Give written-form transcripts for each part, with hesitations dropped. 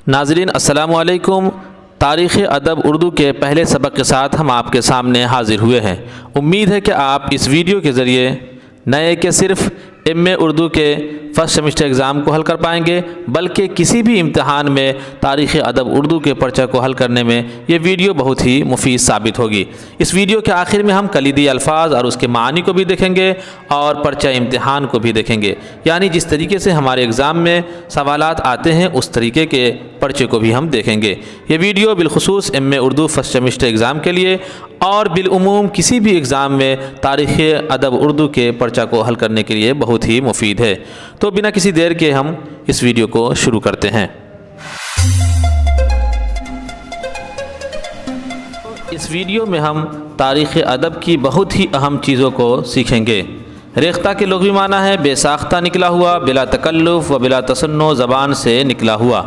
ناظرین السلام علیکم۔ تاریخ ادب اردو کے پہلے سبق کے ساتھ ہم آپ کے سامنے حاضر ہوئے ہیں۔ امید ہے کہ آپ اس ویڈیو کے ذریعے نئے کہ صرف ایم.اے اردو کے فرسٹ سیمسٹر ایگزام کو حل کر پائیں گے، بلکہ کسی بھی امتحان میں تاریخ ادب اردو کے پرچہ کو حل کرنے میں یہ ویڈیو بہت ہی مفید ثابت ہوگی۔ اس ویڈیو کے آخر میں ہم کلیدی الفاظ اور اس کے معنی کو بھی دیکھیں گے اور پرچہ امتحان کو بھی دیکھیں گے، یعنی جس طریقے سے ہمارے ایگزام میں سوالات آتے ہیں اس طریقے کے پرچے کو بھی ہم دیکھیں گے۔ یہ ویڈیو بالخصوص ایم.اے اردو فرسٹ سیمسٹر ایگزام کے لیے اور بالعموم کسی بھی ایگزام میں تاریخ ادب اردو کے پرچہ کو حل کرنے کے لیے بہت ہی مفید ہے۔ تو بنا کسی دیر کے ہم اس ویڈیو کو شروع کرتے ہیں۔ اس ویڈیو میں ہم تاریخ ادب کی بہت ہی اہم چیزوں کو سیکھیں گے۔ ریختہ کے لغوی معنی ہے بے ساختہ نکلا ہوا، بلا تکلف و بلا تصنع زبان سے نکلا ہوا،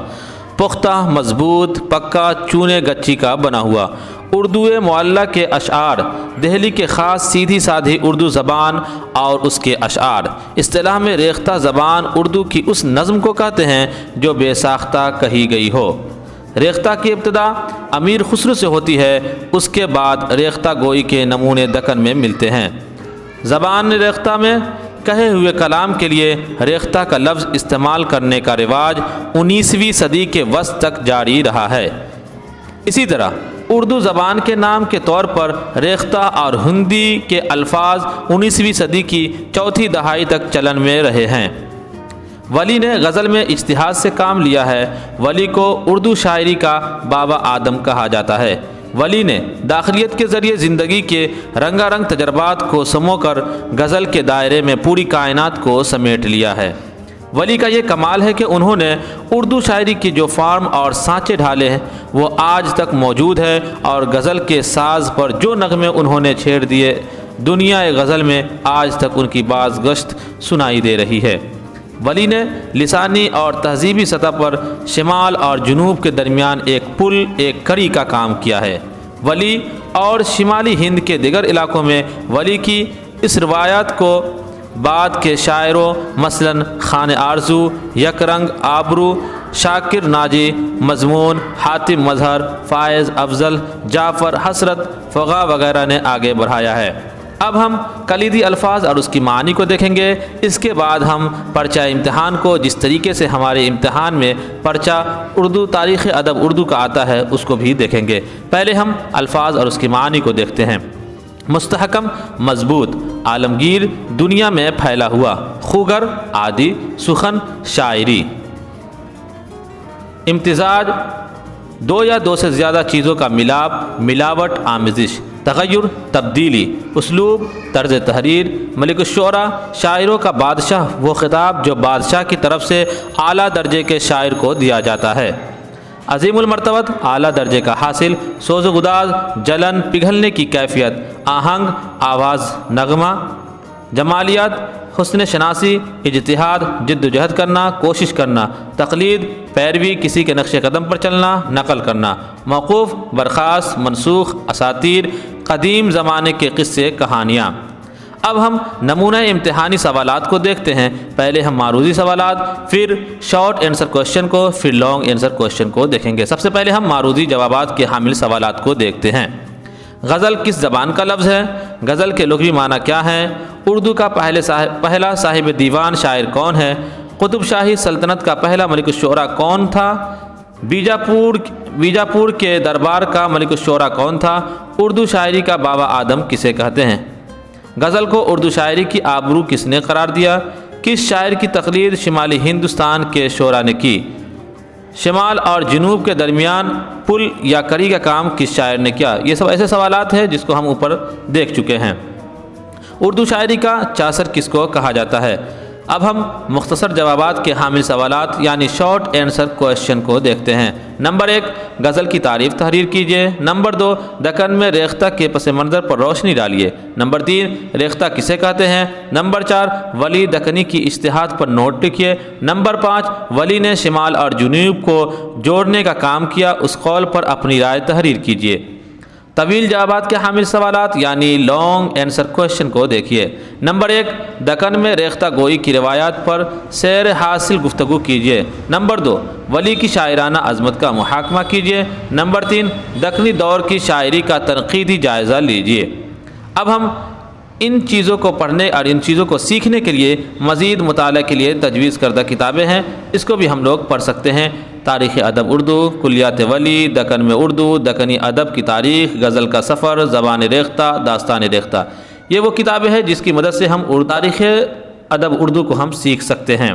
پختہ، مضبوط، پکا، چونے گچی کا بنا ہوا۔ اردو معلّہ کے اشعار، دہلی کے خاص سیدھی سادھی اردو زبان اور اس کے اشعار۔ اصطلاح میں ریختہ زبان اردو کی اس نظم کو کہتے ہیں جو بے ساختہ کہی گئی ہو۔ ریختہ کی ابتدا امیر خسرو سے ہوتی ہے، اس کے بعد ریختہ گوئی کے نمونے دکن میں ملتے ہیں۔ زبان ریختہ میں کہے ہوئے کلام کے لیے ریختہ کا لفظ استعمال کرنے کا رواج 19ویں صدی کے وسط تک جاری رہا ہے۔ اسی طرح اردو زبان کے نام کے طور پر ریختہ اور ہندی کے الفاظ 19ویں صدی کی چوتھی دہائی تک چلن میں رہے ہیں۔ ولی نے غزل میں اجتہاد سے کام لیا ہے۔ ولی کو اردو شاعری کا بابا آدم کہا جاتا ہے۔ ولی نے داخلیت کے ذریعے زندگی کے رنگا رنگ تجربات کو سمو کر غزل کے دائرے میں پوری کائنات کو سمیٹ لیا ہے۔ ولی کا یہ کمال ہے کہ انہوں نے اردو شاعری کی جو فارم اور سانچے ڈھالے ہیں وہ آج تک موجود ہے، اور غزل کے ساز پر جو نغمے انہوں نے چھیڑ دیے، دنیا غزل میں آج تک ان کی باز گشت سنائی دے رہی ہے۔ ولی نے لسانی اور تہذیبی سطح پر شمال اور جنوب کے درمیان ایک پل، ایک کڑی کا کام کیا ہے۔ ولی اور شمالی ہند کے دیگر علاقوں میں ولی کی اس روایات کو بعد کے شاعروں مثلاً خان آرزو، یک رنگ، آبرو، شاکر ناجی، مضمون، حاتم مظہر، فائز افضل، جعفر حسرت، فغا وغیرہ نے آگے بڑھایا ہے۔ اب ہم کلیدی الفاظ اور اس کی معنی کو دیکھیں گے۔ اس کے بعد ہم پرچہ امتحان کو، جس طریقے سے ہمارے امتحان میں پرچہ اردو تاریخ ادب اردو کا آتا ہے، اس کو بھی دیکھیں گے۔ پہلے ہم الفاظ اور اس کی معنی کو دیکھتے ہیں۔ مستحکم، مضبوط، عالمگیر، دنیا میں پھیلا ہوا، خوگر، عادی، سخن، شاعری۔ امتزاج، دو یا دو سے زیادہ چیزوں کا ملاپ، ملاوٹ، آمیزش۔ تغیر، تبدیلی۔ اسلوب، طرز تحریر۔ ملک الشعراء، شاعروں کا بادشاہ، وہ خطاب جو بادشاہ کی طرف سے اعلیٰ درجے کے شاعر کو دیا جاتا ہے۔ عظیم المرتبت، اعلیٰ درجے کا حاصل۔ سوز و گداز، جلن، پگھلنے کی کیفیت۔ آہنگ، آواز، نغمہ۔ جمالیات، حسن شناسی، اجتہاد، جد و جہد کرنا، کوشش کرنا۔ تقلید، پیروی، کسی کے نقش قدم پر چلنا، نقل کرنا۔ موقوف، برخاست، منسوخ۔ اساطیر، قدیم زمانے کے قصے، کہانیاں۔ اب ہم نمونہ امتحانی سوالات کو دیکھتے ہیں۔ پہلے ہم معروضی سوالات، پھر شارٹ آنسر کوشچن کو، پھر لانگ آنسر کوشچن کو دیکھیں گے۔ سب سے پہلے ہم معروضی جوابات کے حامل سوالات کو دیکھتے ہیں۔ غزل کس زبان کا لفظ ہے؟ غزل کے لغوی معنی کیا ہے؟ اردو کا پہلا صاحب دیوان شاعر کون ہے؟ قطب شاہی سلطنت کا پہلا ملک الشعراء کون تھا؟ بیجاپور کے دربار کا ملک الشعراء کون تھا؟ اردو شاعری کا بابا آدم کسے کہتے ہیں؟ غزل کو اردو شاعری کی آبرو کس نے قرار دیا؟ کس شاعر کی تقلید شمالی ہندوستان کے شعراء نے کی؟ شمال اور جنوب کے درمیان پل یا کڑی کا کام کس شاعر نے کیا؟ یہ سب ایسے سوالات ہیں جس کو ہم اوپر دیکھ چکے ہیں۔ اردو شاعری کا چاثر کس کو کہا جاتا ہے؟ اب ہم مختصر جوابات کے حامل سوالات یعنی شارٹ آنسر کوشچن کو دیکھتے ہیں۔ نمبر 1، غزل کی تعریف تحریر کیجیے۔ نمبر 2، دکن میں ریختہ کے پس منظر پر روشنی ڈالیے۔ نمبر 3، ریختہ کسے کہتے ہیں؟ نمبر 4، ولی دکنی کی اجتہاد پر نوٹ لکھیے۔ نمبر 5، ولی نے شمال اور جنوب کو جوڑنے کا کام کیا، اس قول پر اپنی رائے تحریر کیجیے۔ طویل جوابات کے حامل سوالات یعنی لانگ آنسر کوشچن کو دیکھیے۔ نمبر 1، دکن میں ریختہ گوئی کی روایات پر سیر حاصل گفتگو کیجیے۔ نمبر 2، ولی کی شاعرانہ عظمت کا محاکمہ کیجیے۔ نمبر 3، دکنی دور کی شاعری کا تنقیدی جائزہ لیجیے۔ اب ہم ان چیزوں کو پڑھنے اور ان چیزوں کو سیکھنے کے لیے مزید مطالعہ کے لیے تجویز کردہ کتابیں ہیں، اس کو بھی ہم لوگ پڑھ سکتے ہیں۔ تاریخ ادب اردو، کلیات ولی، دکن میں اردو، دکنی ادب کی تاریخ، غزل کا سفر، زبان ریختہ، داستان ریختہ، یہ وہ کتابیں ہیں جس کی مدد سے ہم تاریخ ادب اردو کو ہم سیکھ سکتے ہیں۔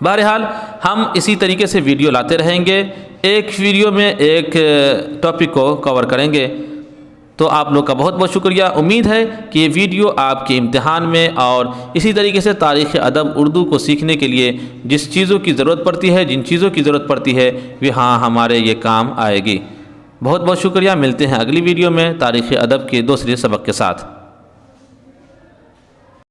بہرحال ہم اسی طریقے سے ویڈیو لاتے رہیں گے، ایک ویڈیو میں ایک ٹاپک کو کور کریں گے۔ تو آپ لوگ کا بہت بہت شکریہ۔ امید ہے کہ یہ ویڈیو آپ کے امتحان میں اور اسی طریقے سے تاریخ ادب اردو کو سیکھنے کے لیے جس چیزوں کی ضرورت پڑتی ہے، جن چیزوں کی ضرورت پڑتی ہے وہ ہمارے یہ کام آئے گی۔ بہت بہت شکریہ۔ ملتے ہیں اگلی ویڈیو میں تاریخ ادب کے دوسرے سبق کے ساتھ۔